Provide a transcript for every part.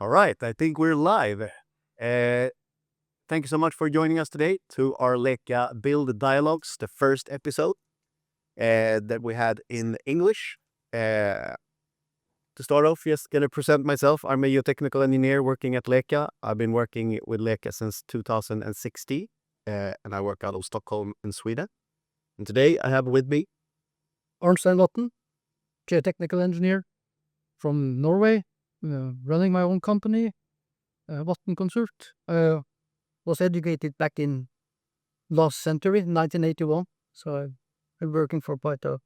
All right, I think we're live. Thank you so much for joining us today to our Leka Build Dialogues, the first episode that we had in English. To start off, just going to present myself. I'm a geotechnical engineer working at Leka. I've been working with Leka since 2016, and I work out of Stockholm in Sweden. And today I have with me Arnstein Vatn, geotechnical engineer from Norway, running my own company, Vatn Consult. Was educated back in last century, 1981. So I've been working for quite a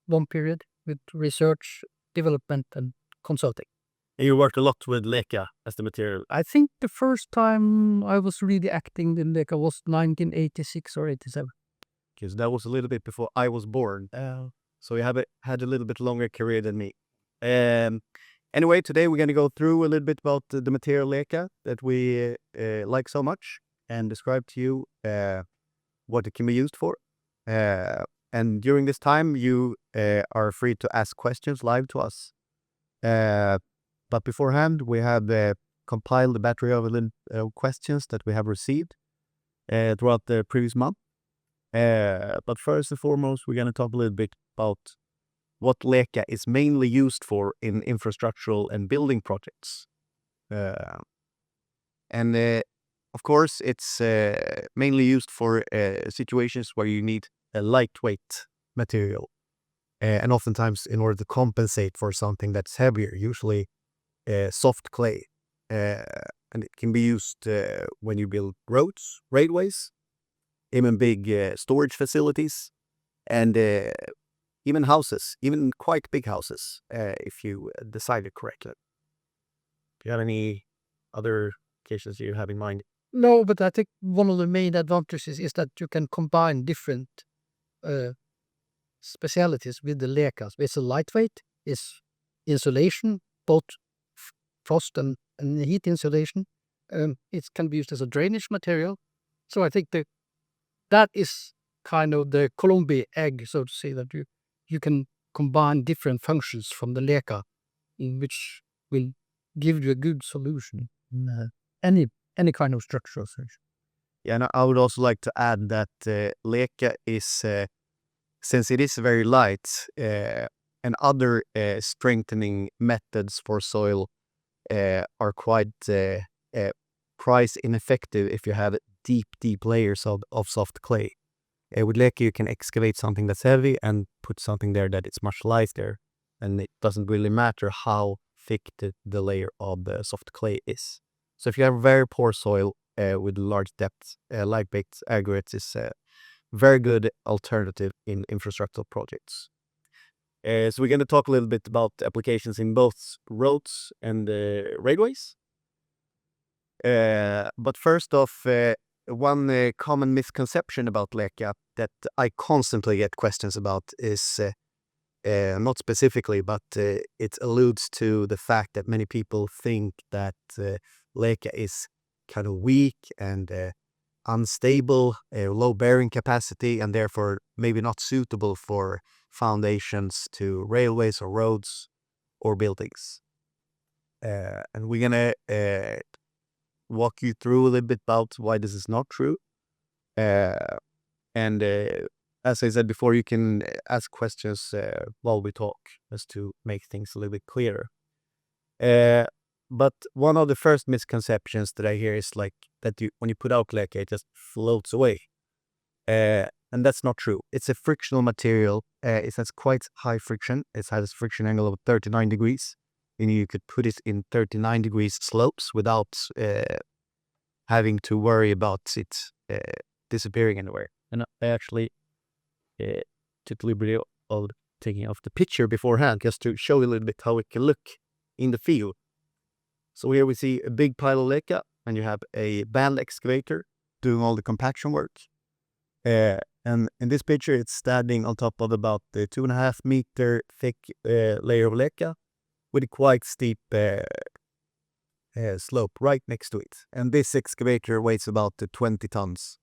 long period with research, development, and consulting. And you worked a lot with Leka as the material. I think the first time I was really acting in Leka was 1986 or 87. Because that was a little bit before I was born. So you had a little bit longer career than me. Anyway, today we're going to go through a little bit about the material Leka that we like so much and describe to you what it can be used for. And during this time, you are free to ask questions live to us. But beforehand, we have compiled a battery of questions that we have received throughout the previous month. But first and foremost, we're going to talk a little bit about what Leka is mainly used for in infrastructural and building projects. And of course, it's mainly used for situations where you need a lightweight material. And oftentimes in order to compensate for something that's heavier, usually soft clay. And it can be used when you build roads, railways, even big storage facilities, and even houses, even quite big houses, if you decide it correctly. Do you have any other cases you have in mind? No, but I think one of the main advantages is that you can combine different specialities with the Lekas. It's a lightweight, it's insulation, both frost and heat insulation. It can be used as a drainage material. So I think that is kind of the Colombi egg, so to say, that you can combine different functions from the Leka, in which will give you a good solution in any kind of structural solution. Yeah, and I would also like to add that Leka is, since it is very light, and other strengthening methods for soil are quite price ineffective if you have deep layers of soft clay. With Leka, you can excavate something that's heavy and put something there that is much lighter, and it doesn't really matter how thick the layer of the soft clay is. So if you have very poor soil with large depths, light-baked aggregates is a very good alternative in infrastructural projects. So we're going to talk a little bit about applications in both roads and railways. But first off, one common misconception about Leka that I constantly get questions about is, not specifically, but it alludes to the fact that many people think that Leka is kind of weak and unstable, low bearing capacity, and therefore maybe not suitable for foundations to railways or roads or buildings. And we're going to walk you through a little bit about why this is not true. And as I said before, you can ask questions while we talk, just to make things a little bit clearer. But one of the first misconceptions that I hear is like that when you put out Leka, it just floats away. And that's not true. It's a frictional material. It has quite high friction. It has a friction angle of 39 degrees. And you could put it in 39 degrees slopes without having to worry about it disappearing anywhere. And I actually took the liberty of taking off the picture beforehand just to show you a little bit how it can look in the field. So here we see a big pile of Leka, and you have a band excavator doing all the compaction work. And in this picture, it's standing on top of about the 2.5 meter thick layer of Leka with a quite steep slope right next to it. And this excavator weighs about 20 tons.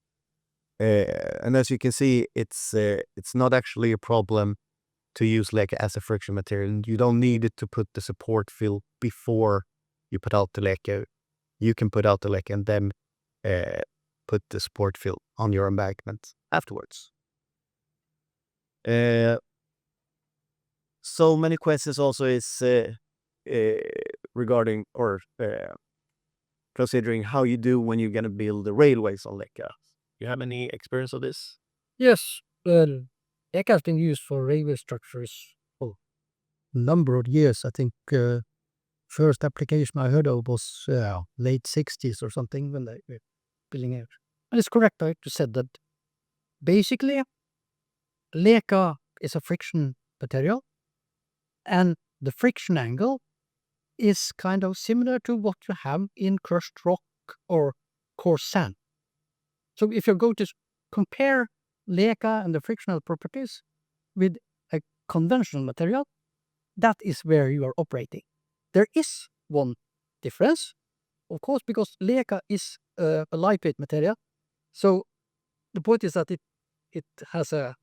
And as you can see, it's not actually a problem to use Leka as a friction material. You don't need it to put the support fill before you put out the leka. You can put out the leka and then put the support fill on your embankment afterwards. So many questions also is regarding or considering how you do when you're going to build the railways on leka. You have any experience of this? Yes, well, leka has been used for railway structures for a number of years. I think first application I heard of was late 60s or something when they were building it. And it's correct, right? You said that basically leka is a friction material, and the friction angle is kind of similar to what you have in crushed rock or coarse sand. So if you're going to compare leka and the frictional properties with a conventional material, that is where you are operating. There is one difference, of course, because leka is a lightweight material. So the point is that it has a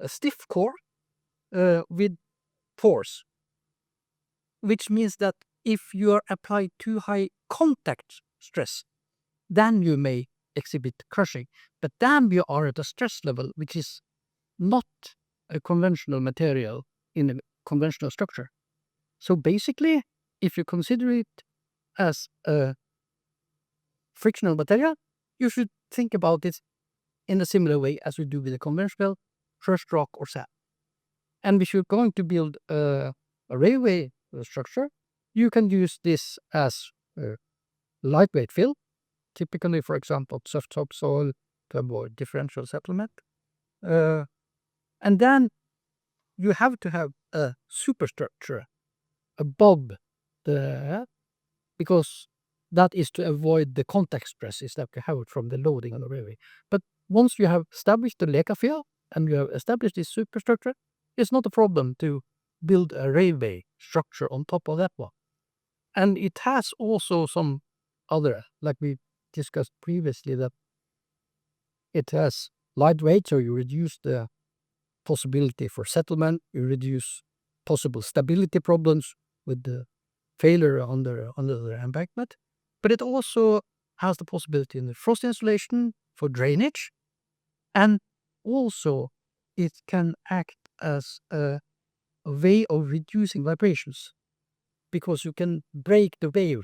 stiff core with pores, which means that if you are applying too high contact stress, then you may exhibit crushing. But then you are at a stress level which is not a conventional material in a conventional structure. So basically, if you consider it as a frictional material, you should think about it in a similar way as we do with a conventional crushed rock or sand. And if you're going to build a railway structure, you can use this as a lightweight fill, typically, for example, soft topsoil to avoid differential settlement. And then you have to have a superstructure above because that is to avoid the contact stresses that you have from the loading on the railway. But once you have established the leka fill and you have established this superstructure, it's not a problem to build a railway structure on top of that one. And it has also some other, like we discussed previously, that it has lightweight, so you reduce the possibility for settlement, you reduce possible stability problems with the failure under the embankment, but it also has the possibility in the frost insulation for drainage, and also it can act as a way of reducing vibrations, because you can break the wave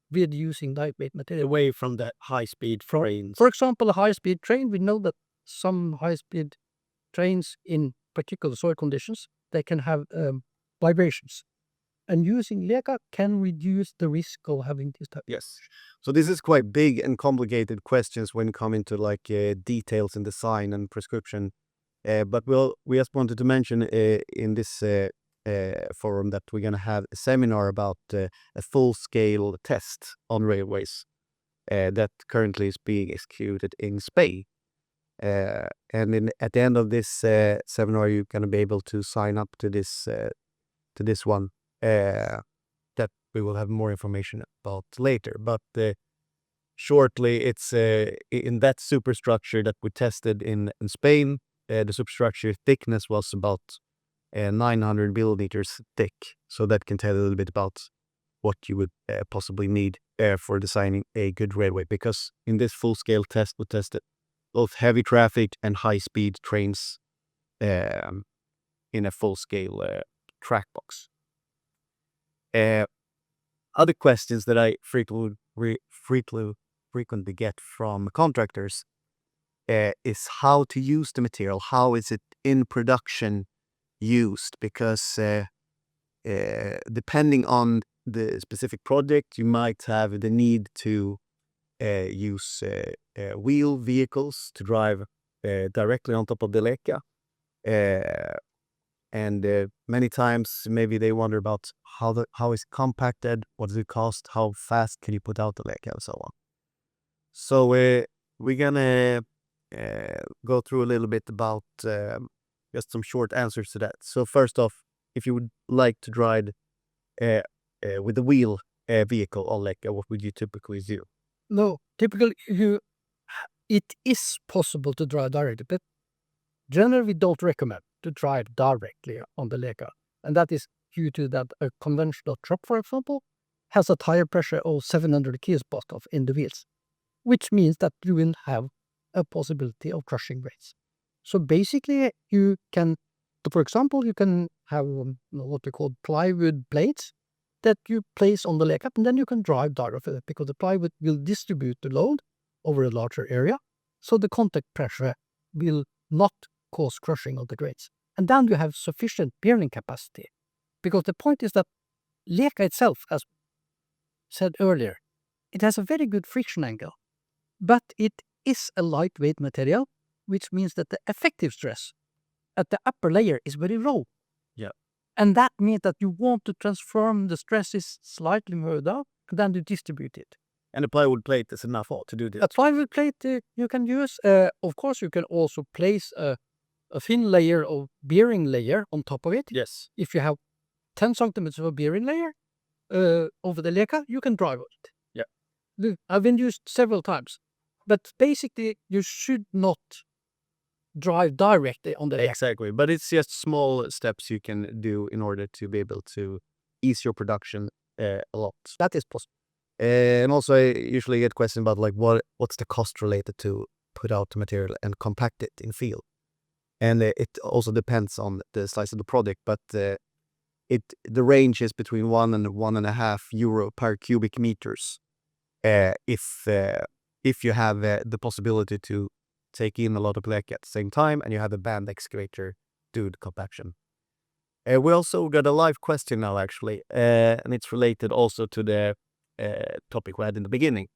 with using lightweight material. Away from the high-speed trains. For example, a high-speed train, we know that some high-speed trains in particular soil conditions, they can have vibrations. And using leka can reduce the risk of having this type. Yes. So this is quite big and complicated questions when coming to like details in design and prescription. But we just wanted to mention in this forum that we're going to have a seminar about a full-scale test on railways that currently is being executed in Spain. And at the end of this seminar, you're going to be able to sign up to this one that we will have more information about later. But shortly, it's in that superstructure that we tested in Spain. The superstructure thickness was about 900 millimeters thick. So that can tell you a little bit about what you would possibly need for designing a good railway. Because in this full-scale test, we tested both heavy traffic and high-speed trains in a full-scale track box. Other questions that I frequently get from contractors is how to use the material. How is it in production used? Because depending on the specific project, you might have the need to use wheel vehicles to drive directly on top of the leka. And many times maybe they wonder about how is it compacted, what does it cost, how fast can you put out the leka, and so on. So we're gonna go through a little bit about just some short answers to that. So first off, if you would like to drive with a wheel vehicle on leka, what would you typically do? No, typically it is possible to drive directly, but generally we don't recommend to drive directly on the leka, and that is due to that a conventional truck, for example, has a tire pressure of 700 kilopascal in the wheels, which means that you will have a possibility of crushing rates. So basically, you can, for example, you can have what we call plywood plates that you place on the leg cap, and then you can drive direct with it because the plywood will distribute the load over a larger area, so the contact pressure will not cause crushing of the grates. And then you have sufficient bearing capacity, because the point is that Leka itself, as said earlier, it has a very good friction angle, but it is a lightweight material, which means that the effective stress at the upper layer is very low. Yeah. And that means that you want to transform the stresses slightly further, and then you distribute it. And a plywood plate is enough to do this. A plywood plate you can use. Of course, you can also place a thin layer of bearing layer on top of it. Yes. If you have 10 centimeters of a bearing layer over the Leka, you can drive it. Yeah. I've been used several times. But basically, you should not drive directly on the Leka. Exactly. But it's just small steps you can do in order to be able to ease your production a lot. That is possible. And also, I usually get questions about like what's the cost related to put out the material and compact it in field. And it also depends on the size of the product, but the range is between €1 and €1.5 per cubic meters. If you have the possibility to take in a lot of Leka at the same time, and you have a band excavator do the compaction. We also got a live question now, actually, and it's related also to the topic we had in the beginning.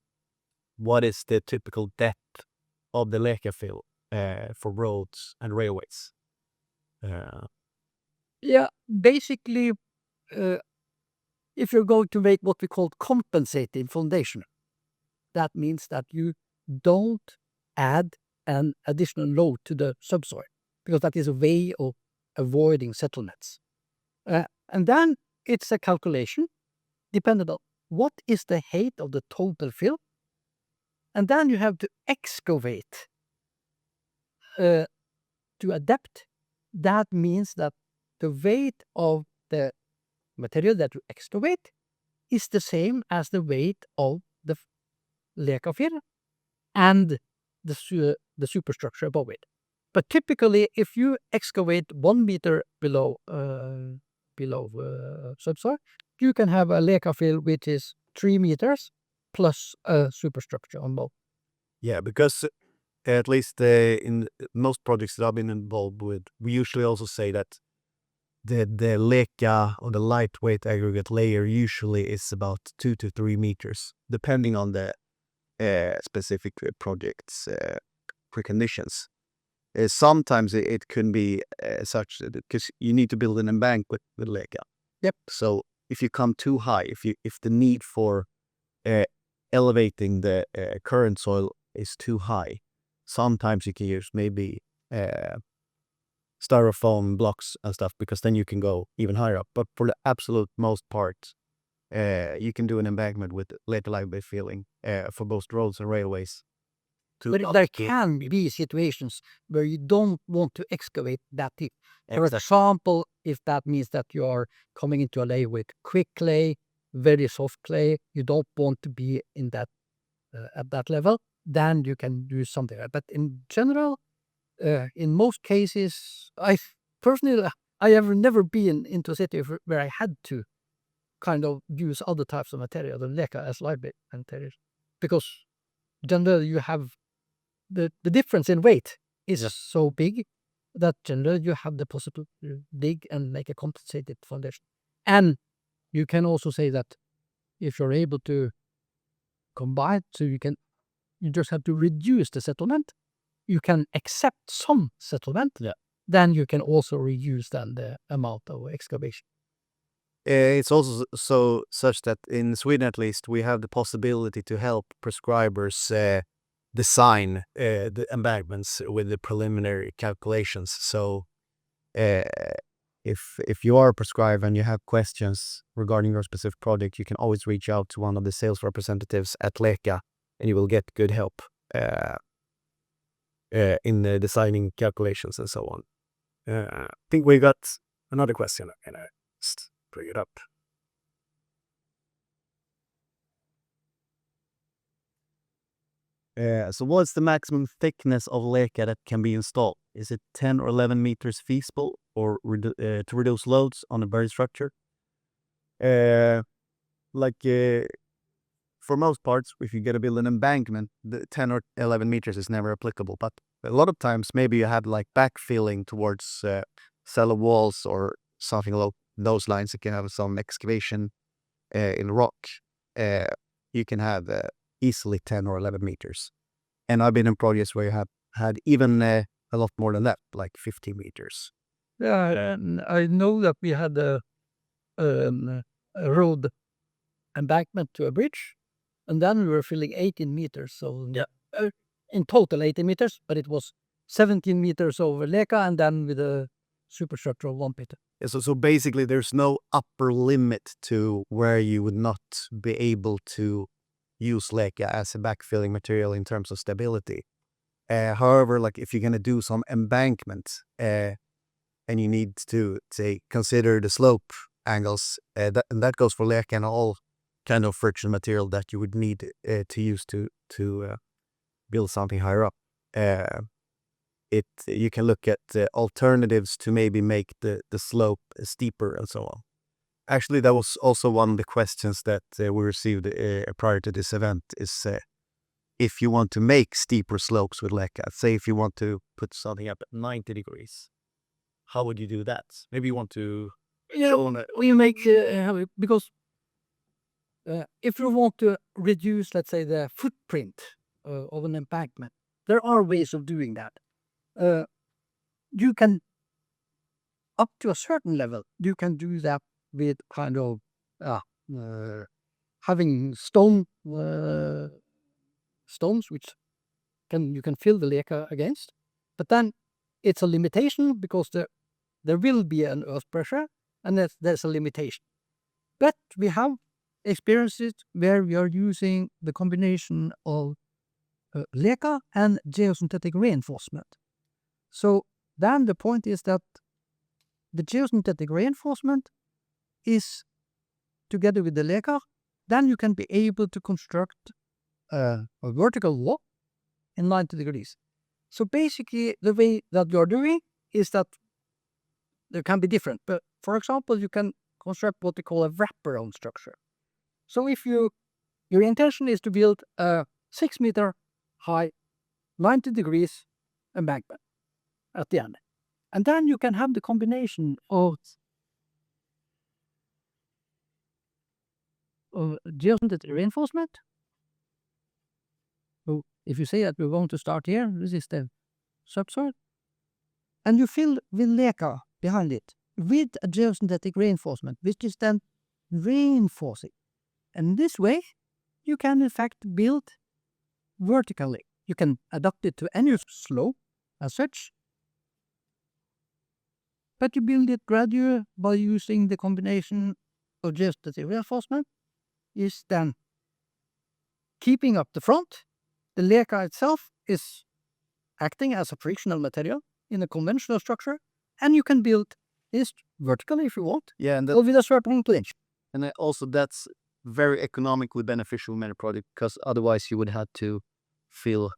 What is the typical depth of the Leka fill for roads and railways? Yeah, basically, if you're going to make what we call compensating foundation, that means that you don't add an additional load to the subsoil, because that is a way of avoiding settlements. And then it's a calculation dependent on what is the height of the total fill, and then you have to excavate to adapt. That means that the weight of the material that you excavate is the same as the weight of the Leka fill and the superstructure above it. But typically, if you excavate 1 meter below subsoil, you can have a Leka fill which is 3 meters plus a superstructure on both. Yeah, because at least in most projects that I've been involved with, we usually also say that the Leka or the lightweight aggregate layer usually is about 2 to 3 meters, depending on the specific project's preconditions. Sometimes it can be such because you need to build an embankment with Leka. Yep. So if you come too high, if the need for elevating the current soil is too high, sometimes you can use maybe styrofoam blocks and stuff, because then you can go even higher up. But for the absolute most part, you can do an embankment with Leka lightweight filling for both roads and railways. But there can be situations where you don't want to excavate that deep. For example, if that means that you are coming into a layer with quick clay, very soft clay, you don't want to be in that at that level, then you can do something like that. But in general, in most cases, I have never been into a city where I had to kind of use other types of material than Leka as lightweight material, because generally you have the difference in weight is so big that generally you have the possibility to dig and make a compensated foundation. And you can also say that if you're able to combine, so you just have to reduce the settlement, you can accept some settlement, then you can also reduce then the amount of excavation. It's also such that in Sweden, at least, we have the possibility to help prescribers design the embankments with the preliminary calculations. So if you are a prescriber and you have questions regarding your specific project, you can always reach out to one of the sales representatives at Leka, and you will get good help in designing calculations and so on. I think we got another question. I'm gonna just bring it up. So what's the maximum thickness of leka that can be installed? Is it 10 or 11 meters feasible or to reduce loads on a buried structure? For most parts, if you get to build an embankment, the 10 or 11 meters is never applicable. But a lot of times, maybe you have like backfilling towards cellar walls or something along those lines. You can have some excavation in rock. You can have easily 10 or 11 meters. And I've been in projects where you have had even a lot more than that, like 50 meters. Yeah, and I know that we had a road embankment to a bridge, and then we were filling 18 meters. So in total 18 meters, but it was 17 meters over leka, and then with a superstructure of 1 meter. Yeah, so basically, there's no upper limit to where you would not be able to use leka as a backfilling material in terms of stability. However, like if you're gonna do some embankment and you need to say consider the slope angles, that goes for leka and all kind of friction material that you would need to use to build something higher up. You can look at alternatives to maybe make the slope steeper and so on. Actually, that was also one of the questions that we received prior to this event is if you want to make steeper slopes with leka, say if you want to put something up at 90 degrees, how would you do that? Maybe you want to... We make, because if you want to reduce, let's say, the footprint of an embankment, there are ways of doing that. You can, up to a certain level, you can do that with kind of having stones which you can fill the leka against, but then it's a limitation because there will be an earth pressure, and there's a limitation. But we have experiences where we are using the combination of leka and geosynthetic reinforcement. So then the point is that the geosynthetic reinforcement is together with the leka, then you can be able to construct a vertical wall in 90 degrees. So basically the way that you're doing is that there can be different. But for example, you can construct what we call a wraparound structure. So if your intention is to build a 6 meter high, 90 degrees embankment at the end, and then you can have the combination of geosynthetic reinforcement. So if you say that we're going to start here, this is the subsoil, and you fill with leka behind it with a geosynthetic reinforcement, which is then reinforcing. And this way, you can in fact build vertically. You can adapt it to any slope as such, but you build it gradually by using the combination of geosynthetic reinforcement is then keeping up the front. The leka itself is acting as a frictional material in a conventional structure, and you can build this vertically if you want, Yeah, and or with a certain plane. And also that's very economically beneficial in many projects because otherwise you would have to fill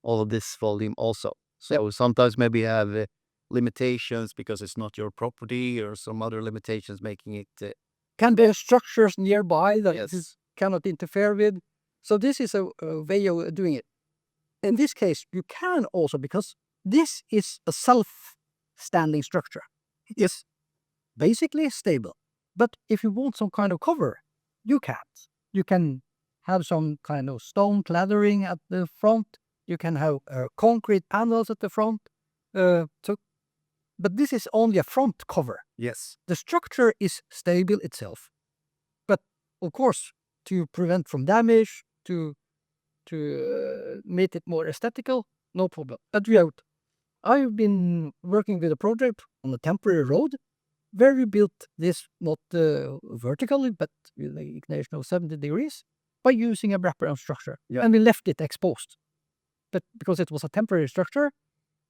all of this volume also. So sometimes maybe you have limitations because it's not your property or some other limitations making it... Can be structures nearby that Yes. this cannot interfere with. So this is a way of doing it. In this case, you can also, because this is a self-standing structure. It is basically stable. But if you want some kind of cover, you can't. You can have some kind of stone cladding at the front. You can have concrete panels at the front. But this is only a front cover. Yes. The structure is stable itself. But of course, to prevent from damage, to make it more aesthetical, no problem. But I've been working with a project on a temporary road where we built this not vertically, but with an inclination of 70 degrees by using a wraparound structure. Yeah. And we left it exposed. But because it was a temporary structure,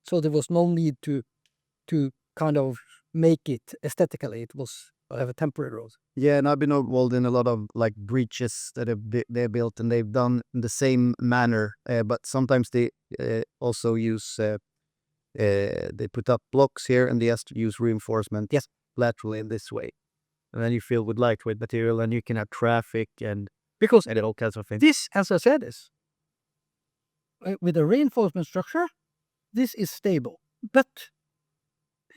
so there was no need to kind of make it aesthetically. It was I have a temporary road. Yeah, and I've been involved in a lot of like breaches that they've built, and they've done in the same manner. But sometimes they also use they put up blocks here, and they have to use reinforcement laterally in this way, and then you fill with lightweight material, and you can have traffic and Because all kinds of things. this, as I said, is with a reinforcement structure, this is stable. But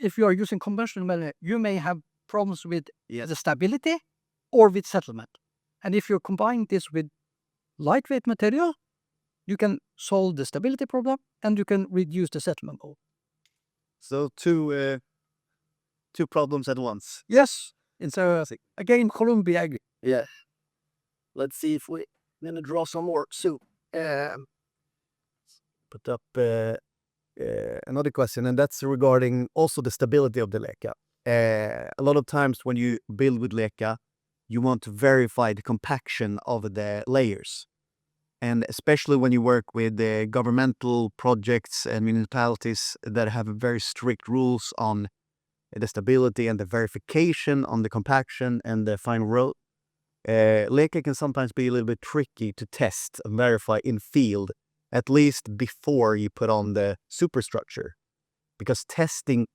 if you are using conventional metal, you may have problems with the stability or with settlement. And if you combine this with lightweight material, you can solve the stability problem and you can reduce the settlement problem. So two problems at once. Yes, it's again Columbia. Yeah. Let's see if we're gonna draw some more. So, Put up another question, and that's regarding also the stability of the leca. A lot of times when you build with leca, you want to verify the compaction of the layers. And especially when you work with governmental projects and municipalities that have very strict rules on the stability and the verification on the compaction and the final road, leca can sometimes be a little bit tricky to test and verify in field, at least before you put on the superstructure. Because testing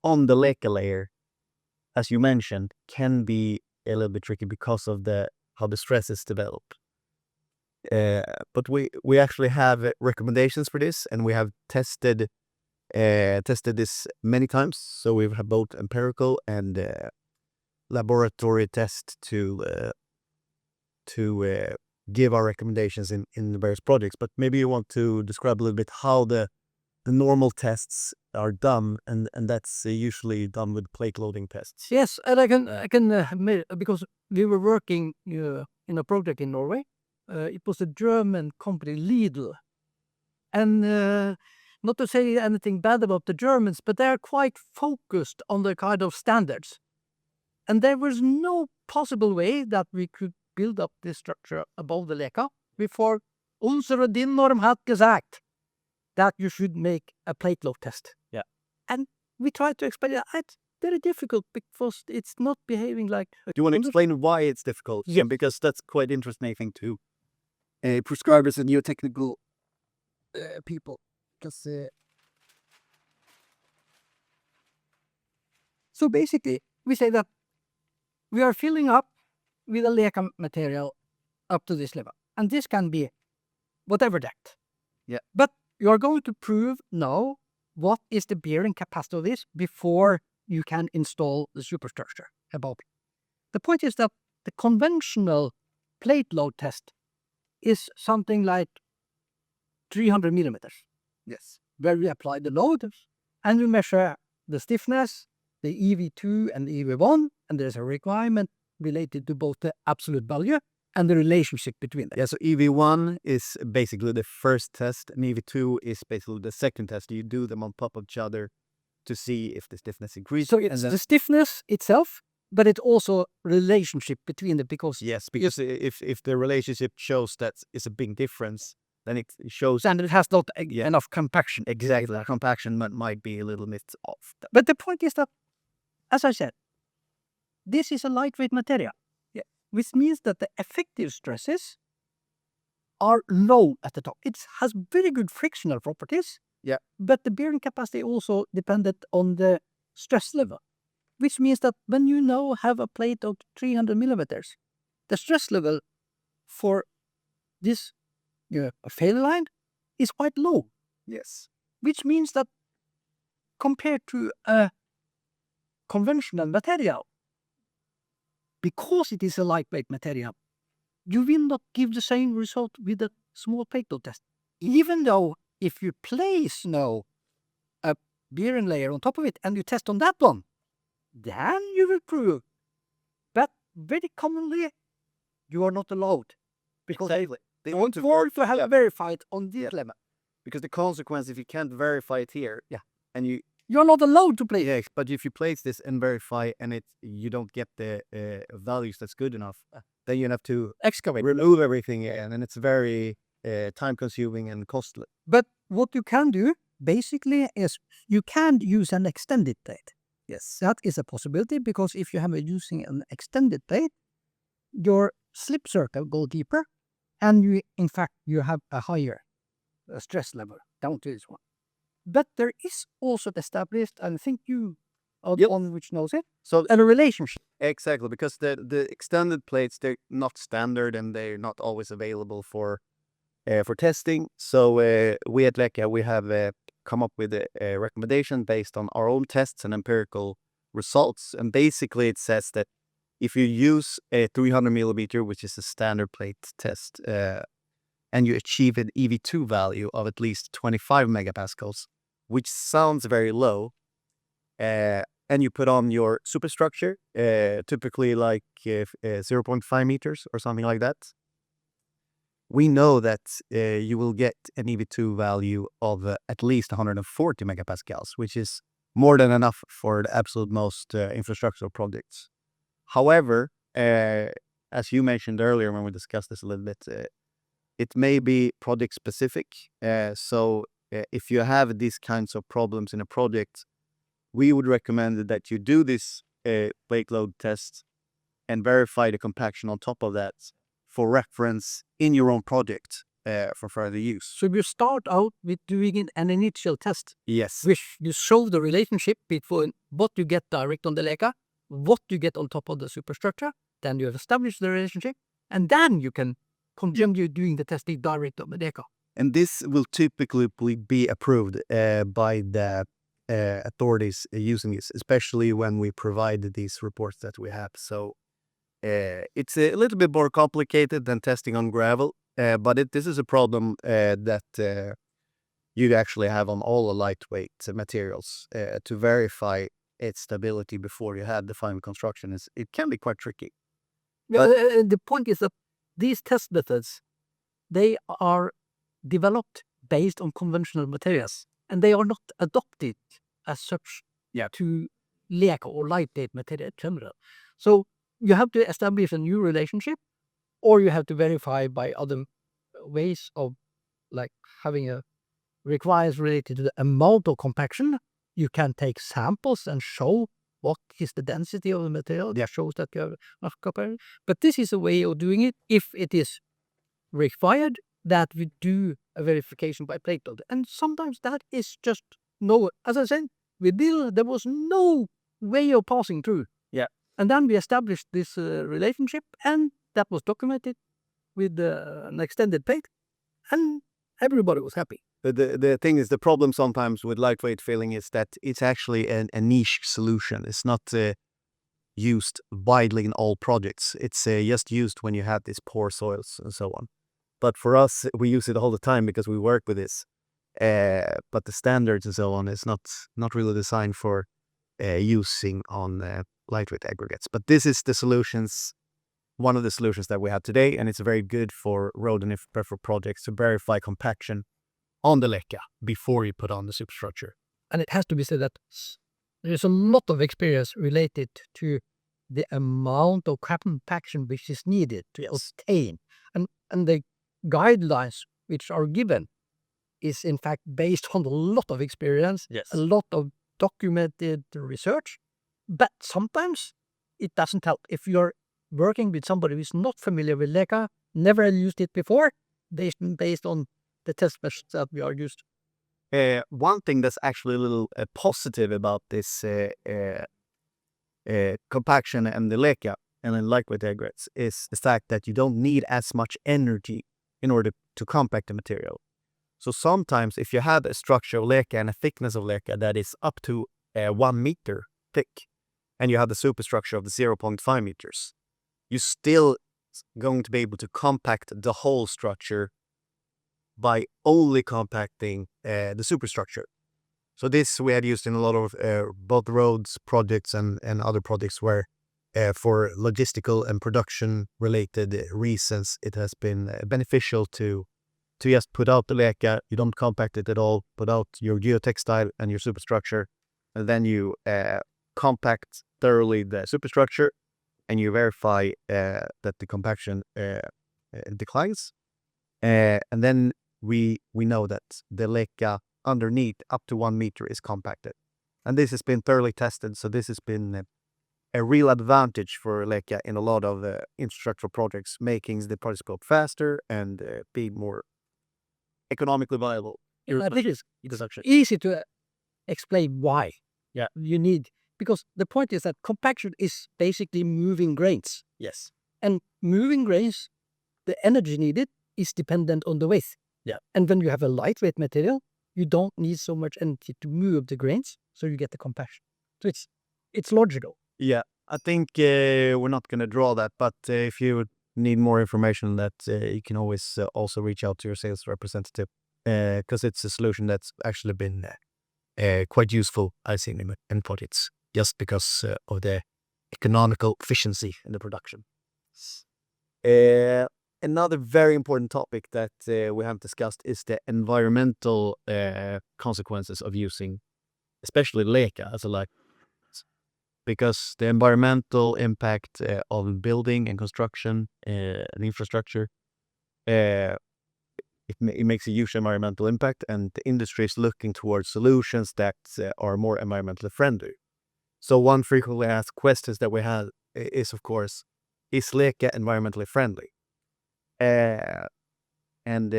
on the leca layer, as you mentioned, can be a little bit tricky because of how the stresses develop. But we actually have recommendations for this, and we have tested this many times. So we've had both empirical and laboratory tests to give our recommendations in the various projects. But maybe you want to describe a little bit how the normal tests are done, and that's usually done with plate loading tests. yes, and I can because we were working in a project in Norway. It was a German company, Lidl, and not to say anything bad about the Germans, but they are quite focused on the kind of standards, and there was no possible way that we could build up this structure above the leca before unsere DIN-norm hat gesagt that you should make a plate load test. Yeah. And we tried to explain it. It's very difficult because it's not behaving like... Do you want to explain why it's difficult? Yeah. Because that's quite interesting, I think, too. Prescribers and geotechnical people. Because So basically, we say that we are filling up with a leca material up to this level. And this can be whatever depth. Yeah. But you are going to prove now what is the bearing capacity of this before you can install the superstructure above. The point is that the conventional plate load test is something like 300 millimeters. yes. Where we apply the load and we measure the stiffness, the EV2 and the EV1, and there's a requirement related to both the absolute value and the relationship between them. Yeah, so EV1 is basically the first test, and EV2 is basically the second test. You do them on top of each other to see if the stiffness increases. So it's the stiffness itself, but it's also relationship between them, because yes, because if the relationship shows that it's a big difference, then it shows and it has not enough compaction. exactly that compaction might be a little bit off. But the point is that, as I said, this is a lightweight material, which means that the effective stresses are low at the top. It has very good frictional properties, but the bearing capacity also dependent on the stress level, which means that when you now have a plate of 300 millimeters, the stress level for this failure line is quite low. Yes. Which means that compared to a conventional material, because it is a lightweight material, you will not give the same result with a small plate load test. Even though if you place now a bearing layer on top of it and you test on that one, then you will prove. But very commonly, you are not allowed. Because they want to have verified on this level. Because the consequence, if you can't verify it here, and you're not allowed to place. Yeah, but if you place this and verify, and you don't get the values that's good enough, then you have to excavate, remove everything again, and it's very time-consuming and costly. But what you can do basically is you can use an extended plate. Yes, that is a possibility, because if you have using an extended plate, your slip circle go deeper, and you have a higher stress level down to this one. But there is also established, and I think you are the Yep. one which knows it, So and a relationship. exactly, because the extended plates, they're not standard and they're not always available for testing. So we at Leica, we have come up with a recommendation based on our own tests and empirical results. And basically it says that if you use a 300 millimeter, which is a standard plate test, and you achieve an EV2 value of at least 25 megapascals, which sounds very low, and you put on your superstructure, typically like 0.5 meters or something like that, we know that you will get an EV2 value of at least 140 megapascals, which is more than enough for the absolute most infrastructural projects. However, as you mentioned earlier when we discussed this a little bit, it may be project specific. So if you have these kinds of problems in a project, we would recommend that you do this plate load test and verify the compaction on top of that for reference in your own project for further use. So you start out with doing an initial test, Yes. which you show the relationship between what you get direct on the Leica, what you get on top of the superstructure. Then you have established the relationship, and then you can continue doing the testing direct on the Leica. And this will typically be approved by the authorities using this, especially when we provide these reports that we have. So it's a little bit more complicated than testing on gravel, but this is a problem that you actually have on all the lightweight materials to verify its stability before you have the final construction. It can be quite tricky. The point is that these test methods, they are developed based on conventional materials, and they are not adopted as such to Leica or lightweight material in general. So you have to establish a new relationship, or you have to verify by other ways of like having a requires related to the amount of compaction. You can take samples and show what is the density of the material. That shows that you have enough compaction. But this is a way of doing it if it is required that we do a verification by plate load. And sometimes that is just as I said, there was no way of passing through. Yeah. And then we established this relationship, and that was documented with an extended plate, and everybody was happy. The thing is, the problem sometimes with lightweight filling is that it's actually a niche solution. It's not used widely in all projects. It's just used when you have these poor soils and so on. But for us, we use it all the time because we work with this. But the standards and so on is not really designed for using on lightweight aggregates. But this is one of the solutions that we have today, and it's very good for road and infrastructure projects to verify compaction on the Leica before you put on the superstructure. And it has to be said that there's a lot of experience related to the amount of compaction which is needed to obtain. And the guidelines which are given is in fact based on a lot of experience, a lot of documented research. But sometimes it doesn't help. If you're working with somebody who's not familiar with Leica, never used it before, based on the test methods that we are used. One thing that's actually a little positive about this compaction and the Leica and then lightweight aggregates is the fact that you don't need as much energy in order to compact the material. So sometimes if you have a structure of Leica and a thickness of Leica that is up to 1 meter thick, and you have the superstructure of the 0.5 meters, you're still going to be able to compact the whole structure by only compacting the superstructure. So this we had used in a lot of both roads projects and other projects where for logistical and production related reasons it has been beneficial to just put out the Leica. You don't compact it at all, put out your geotextile and your superstructure, and then you compact thoroughly the superstructure, and you verify that the compaction declines, and then we know that the Leica underneath up to 1 meter is compacted. And this has been thoroughly tested. So this has been a real advantage for Leka in a lot of infrastructural projects, making the project go faster and be more economically viable. I think it's Construction. easy to explain why. Yeah. You need, because the point is that compaction is basically moving grains. Yes. And moving grains, the energy needed is dependent on the weight. Yeah. And when you have a lightweight material, you don't need so much energy to move the grains, so you get the compaction. So it's logical. Yeah, I think we're not going to draw that, but if you need more information on that, you can always also reach out to your sales representative, because it's a solution that's actually been quite useful, I've seen in projects, just because of the economical efficiency in the production. Another very important topic that we have discussed is the environmental consequences of using, especially Leka as a light, because the environmental impact of building and construction and infrastructure, it makes a huge environmental impact, and the industry is looking towards solutions that are more environmentally friendly. So one frequently asked questions that we have is, of course, is Leka environmentally friendly? And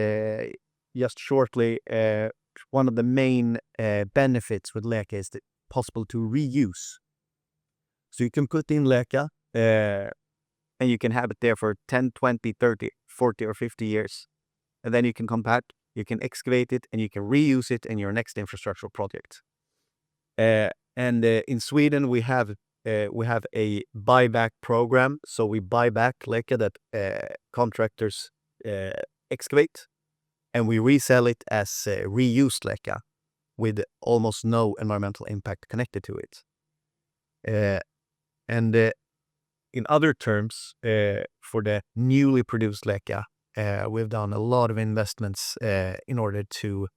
just shortly, one of the main benefits with Leka is that possible to reuse. So you can put in Leka and you can have it there for 10, 20, 30, 40 or 50 years. And then you can come back, you can excavate it, and you can reuse it in your next infrastructural project. And in Sweden, we have a buyback program. So we buy back Leka that contractors excavate, and we resell it as reused Leka with almost no environmental impact connected to it. And in other terms, for the newly produced Leka, we've done a lot of investments in order to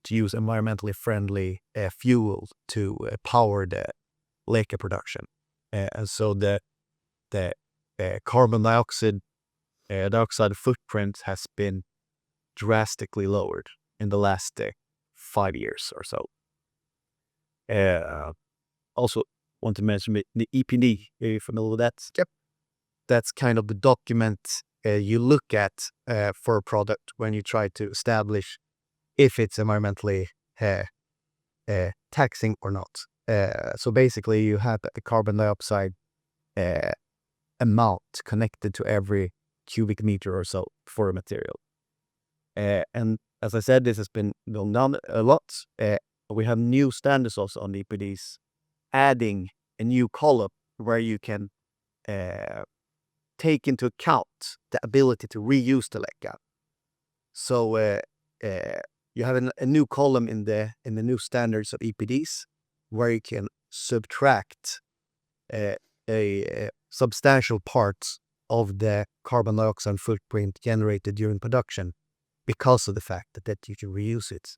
use environmentally friendly fuel to power the Leka production. And so the carbon dioxide footprint has been drastically lowered in the last 5 years or so. Also want to mention the EPD. Are you familiar with that? Yep. That's kind of the document you look at for a product when you try to establish if it's environmentally taxing or not. So basically, you have the carbon dioxide amount connected to every cubic meter or so for a material. And as I said, this has been done a lot. We have new standards also on the EPDs, adding a new column where you can take into account the ability to reuse the Leka. So you have a new column in the new standards of EPDs where you can subtract a substantial part of the carbon dioxide footprint generated during production because of the fact that you can reuse it.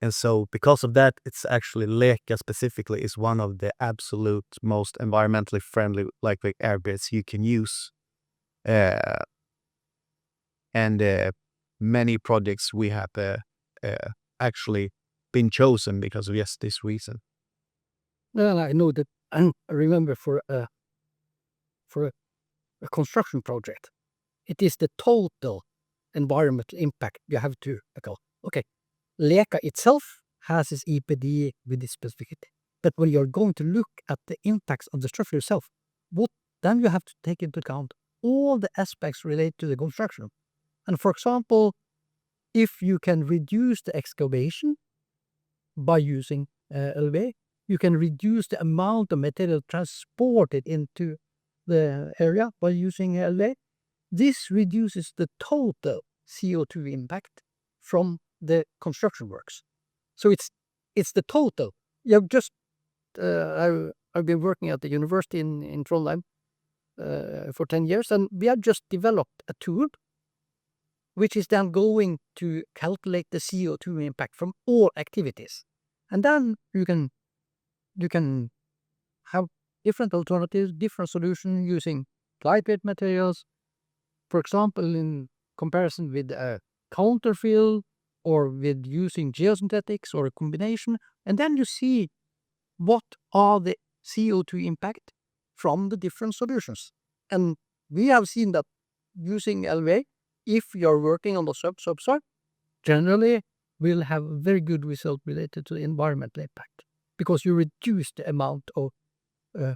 And so because of that, it's actually Leka specifically is one of the absolute most environmentally friendly lightweight airbags you can use. And many projects we have actually been chosen because of this reason. Well, I know that. I remember for a construction project, it is the total environmental impact you have to go. Okay, Leka itself has its EPD with its specificity, but when you're going to look at the impacts of the structure itself, then you have to take into account all the aspects related to the construction. And for example, if you can reduce the excavation by using LVA, you can reduce the amount of material transported into the area by using LVA. This reduces the total CO2 impact from the construction works. So it's the total. You've just I've been working at the university in Trondheim for 10 years, and we have just developed a tool which is then going to calculate the CO2 impact from all activities. And then you can have different alternatives, different solutions using lightweight materials, for example, in comparison with a counterfill or with using geosynthetics or a combination. And then you see what are the CO2 impact from the different solutions. And we have seen that using LVA, if you're working on the subsoil, generally will have a very good result related to the environmental impact, because you reduce the amount of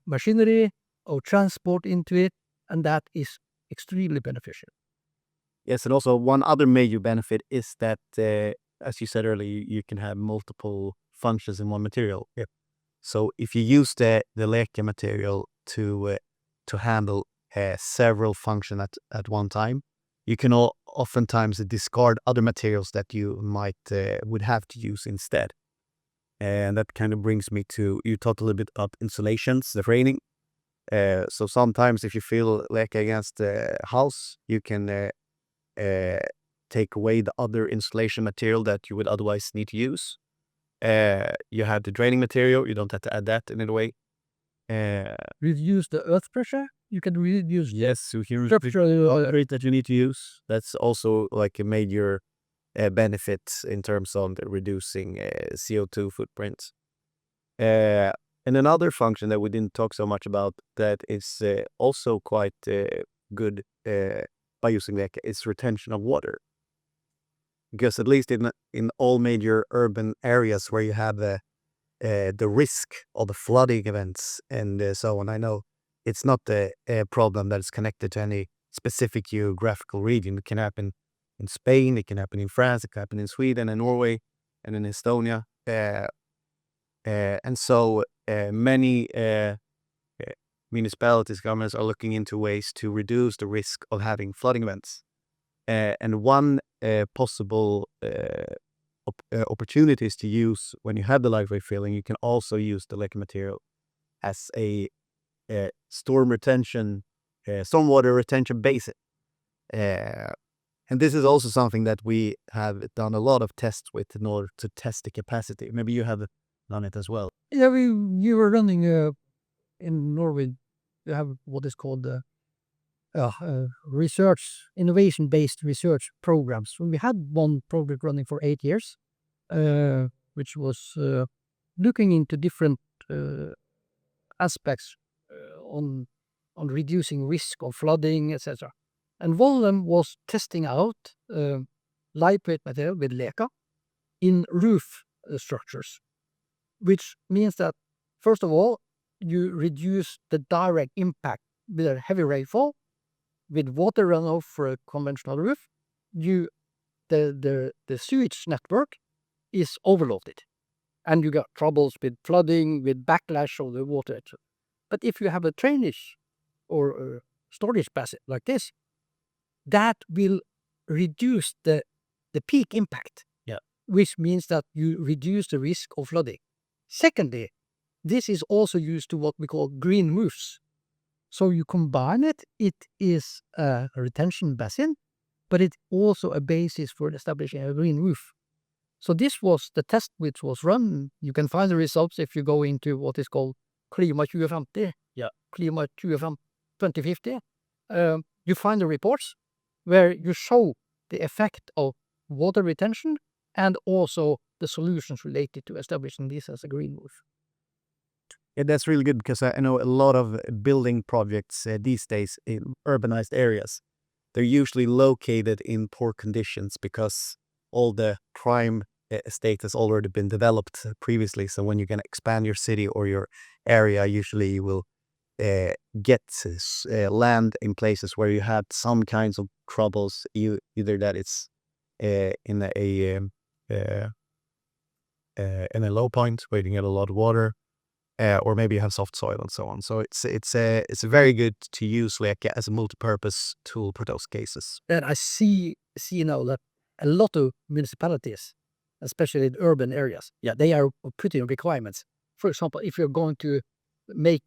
machinery or transport into it, and that is extremely beneficial. Yes, and also one other major benefit is that, as you said earlier, you can have multiple functions in one material. Yep. So if you use the Leka material to handle several functions at one time, you can oftentimes discard other materials that you might would have to use instead. And that kind of brings me to, you talked a little bit about insulations, the framing. So sometimes if you feel Leka against the house, you can take away the other insulation material that you would otherwise need to use. You have the draining material, you don't have to add that in any way. Reduce the earth pressure, you can reduce Yes, so here's structural rate that you need to use. That's also like a major benefit in terms of reducing CO2 footprint. And another function that we didn't talk so much about that is also quite good by using Leka is retention of water. Because at least in all major urban areas where you have the risk of the flooding events and so on, I know it's not a problem that is connected to any specific geographical region. It can happen in Spain, it can happen in France, it can happen in Sweden and Norway and in Estonia. And so many municipalities, governments are looking into ways to reduce the risk of having flooding events. And one possible opportunities to use when you have the lightweight filling, you can also use the Leka material as a stormwater retention basin. And this is also something that we have done a lot of tests with in order to test the capacity. Maybe you have done it as well. Yeah, you were running in Norway. You have what is called research, innovation-based research programs. We had one project running for 8 years, which was looking into different aspects on reducing risk of flooding, etc. And one of them was testing out lightweight material with Leka in roof structures, which means that, first of all, you reduce the direct impact with a heavy rainfall. With water runoff for a conventional roof, the sewage network is overloaded, and you got troubles with flooding, with backlash of the water, etc. But if you have a drainage or a storage basin like this, that will reduce the peak impact, which means that you reduce the risk of flooding. Secondly, this is also used to what we call green roofs. So you combine it, it is a retention basin, but it's also a basis for establishing a green roof. So this was the test which was run. You can find the results if you go into what is called Klima 2050. Klima 2050. You find the reports where you show the effect of water retention and also the solutions related to establishing this as a green roof. Yeah, that's really good because I know a lot of building projects these days in urbanized areas, they're usually located in poor conditions because all the prime estate has already been developed previously. So when you're going to expand your city or your area, usually you will get land in places where you had some kinds of troubles, either that it's in a low point where you can get a lot of water, or maybe you have soft soil and so on. So it's very good to use Leka as a multi-purpose tool for those cases. And I see now that a lot of municipalities, especially in urban areas, they are putting requirements. For example, if you're going to make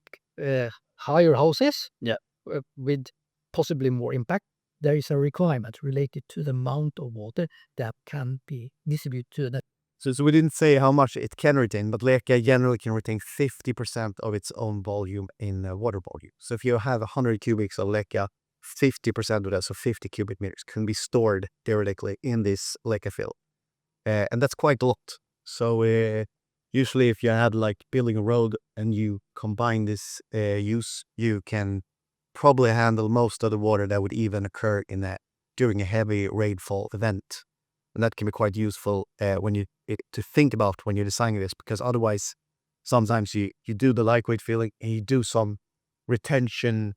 higher houses with possibly more impact, there is a requirement related to the amount of water that can be distributed to the. So we didn't say how much it can retain, but Leka generally can retain 50% of its own volume in water volume. So if you have 100 cubics of Leka, 50% of that, so 50 cubic meters, can be stored theoretically in this Leka fill. And that's quite a lot. So usually if you had like building a road and you combine this use, you can probably handle most of the water that would even occur during a heavy rainfall event. And that can be quite useful to think about when you're designing this, because otherwise sometimes you do the lightweight filling and you do some retention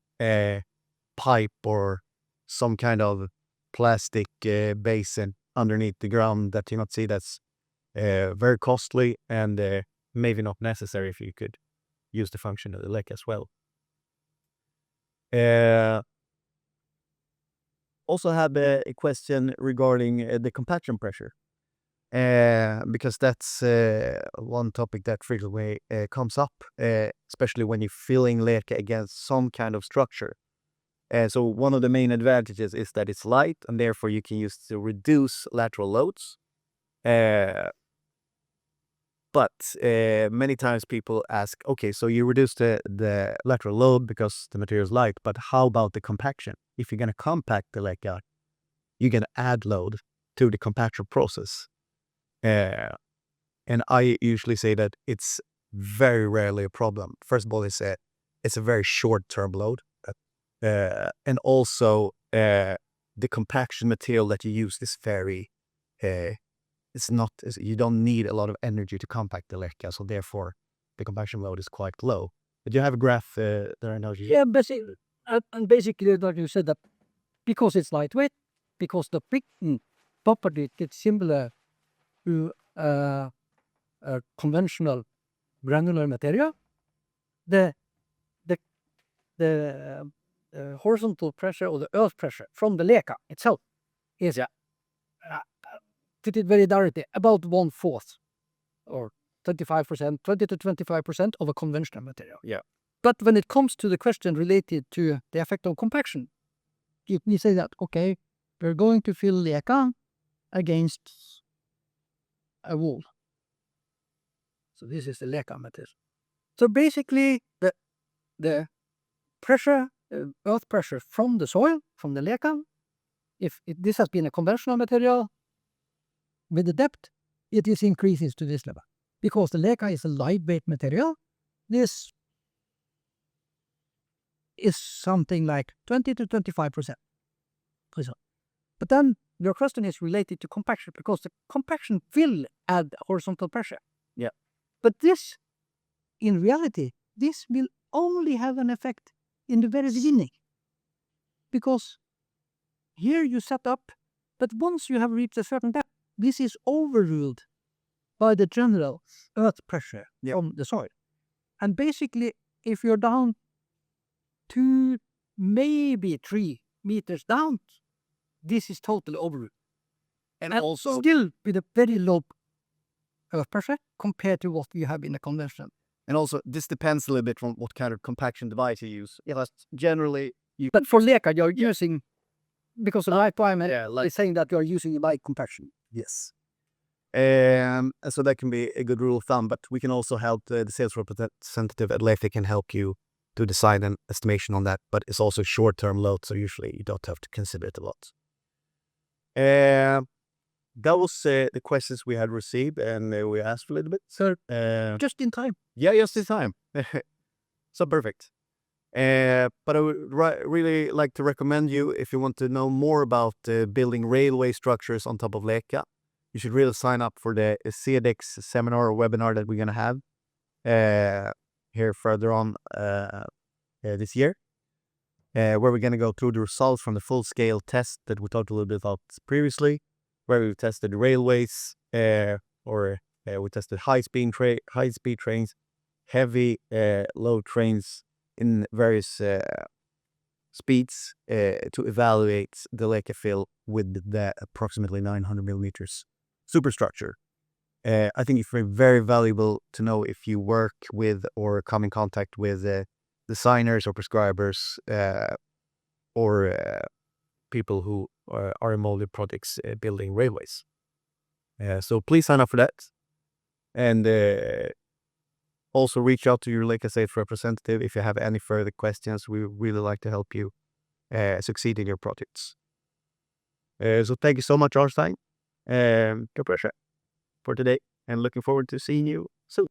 pipe or some kind of plastic basin underneath the ground that you not see. That's very costly and maybe not necessary if you could use the function of the lake as well. Also have a question regarding the compaction pressure, because that's one topic that frequently comes up, especially when you're filling lake against some kind of structure. So one of the main advantages is that it's light, and therefore you can use it to reduce lateral loads. But many times people ask, okay, so you reduce the lateral load because the material is light, but how about the compaction? If you're going to compact the lake out, you're going to add load to the compaction process. And I usually say that it's very rarely a problem. First of all, it's a very short-term load. And also the compaction material that you use is very... you don't need a lot of energy to compact the Leka, so therefore the compaction load is quite low. But you have a graph there, I know. Yeah, basically what you said, that because it's lightweight, because the friction property is similar to a conventional granular material, the horizontal pressure or the earth pressure from the Leka itself is put it very directly, about 1/4 or 25%, 20 to 25% of a conventional material. Yeah. But when it comes to the question related to the effect of compaction, we say that, okay, we're going to fill Leka against a wall. So this is the Leka material. So basically, the pressure, earth pressure from the soil, from the Leka, if this has been a conventional material, with the depth, it increases to this level. Because the Leka is a lightweight material, this is something like 20 to 25%. But then your question is related to compaction, because the compaction will add horizontal pressure. Yeah. But this, in reality, this will only have an effect in the very beginning. Because here you set up, but once you have reached a certain depth, this is overruled by the general earth pressure from the soil. And basically, if you're down 2, maybe 3 meters down, this is totally overruled. And also still with a very low earth pressure compared to what we have in the conventional. And also, this depends a little bit on what kind of compaction device you use. Yes, generally... But for Leka, you're using... Because the requirement is saying that you are using a light compaction. Yes. So that can be a good rule of thumb, but we can also help the sales representative at Leife can help you to decide an estimation on that, but it's also short-term load, so usually you don't have to consider it a lot. That was the questions we had received, and we asked a little bit. So, just in time. Yeah, just in time. So perfect. But I would really like to recommend you, if you want to know more about building railway structures on top of Leka, you should really sign up for the CEDEX seminar or webinar that we're going to have here further on this year, where we're going to go through the results from the full-scale test that we talked a little bit about previously, where we tested railways, we tested high-speed trains, heavy load trains in various speeds to evaluate the Leka fill with the approximately 900 millimeters superstructure. I think it's very valuable to know if you work with or come in contact with designers or prescribers or people who are involved in projects building railways. So please sign up for that. And also reach out to your Leka sales representative if you have any further questions. We really like to help you succeed in your projects. So thank you so much, Arnstein, for today, and looking forward to seeing you So